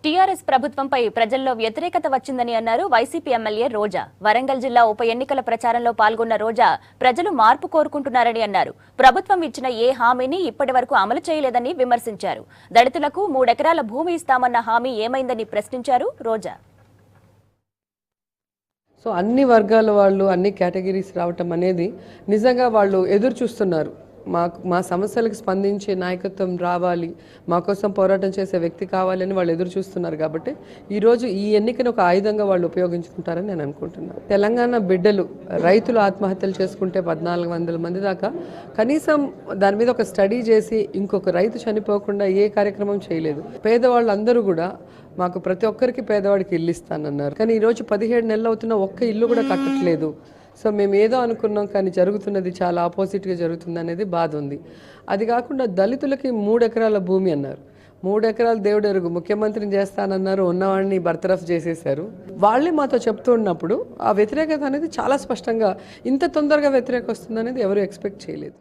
TRS ప్రభుత్వంపై ప్రజల్లో వ్యతిరేకత వచ్చిందని అన్నారు వైసీపీ ఎమ్మెల్యే రోజా. వరంగల్ జిల్లా ఉప ఎన్నికల ప్రచారంలో పాల్గొన్న రోజా ప్రజలు మార్పు కోరుకుంటున్నారని అన్నారు. ప్రభుత్వం ఇచ్చిన ఏ హామీని ఇప్పటివరకు అమలు చేయలేదని విమర్శించారు. దళితులకు 3 ఎకరాల భూమి ఇస్తామన్న హామీ ఏమైందని ప్రశ్నించారు రోజా. సో అన్ని వర్గాల వాళ్ళు అన్ని కేటగిరీస్ రావటం అనేది నిజంగా వాళ్ళు ఎదురు చూస్తున్నారు. మా సమస్యలకు స్పందించే నాయకత్వం రావాలి, మా కోసం పోరాటం చేసే వ్యక్తి కావాలని వాళ్ళు ఎదురు చూస్తున్నారు. కాబట్టి ఈరోజు ఈ ఎన్నికను ఒక ఆయుధంగా వాళ్ళు ఉపయోగించుకుంటారని నేను అనుకుంటున్నాను. తెలంగాణ బిడ్డలు రైతులు ఆత్మహత్యలు చేసుకుంటే 1400 మంది దాకా కనీసం దాని మీద ఒక స్టడీ చేసి ఇంకొక రైతు చనిపోకుండా ఏ కార్యక్రమం చేయలేదు. పేదవాళ్ళు అందరూ కూడా మాకు ప్రతి ఒక్కరికి పేదవాడికి ఇల్లు ఇస్తానన్నారు. కానీ ఈరోజు 17 నెలలు అవుతున్న ఒక్క ఇల్లు కూడా కట్టట్లేదు. సో మేము ఏదో అనుకున్నాం కానీ జరుగుతున్నది చాలా ఆపోజిట్గా జరుగుతుంది అనేది బాధ ఉంది. అది కాకుండా దళితులకి 3 ఎకరాల భూమి అన్నారు. 3 ఎకరాలు దేవుడు ఎరుగు, ముఖ్యమంత్రిని చేస్తానన్నారు, ఉన్నవాడిని బర్తరఫ్ చేసేశారు. వాళ్ళే మాతో చెప్తూ ఉన్నప్పుడు ఆ వ్యతిరేకత అనేది చాలా స్పష్టంగా ఇంత తొందరగా వ్యతిరేకత వస్తుందనేది ఎవరు ఎక్స్పెక్ట్ చేయలేదు.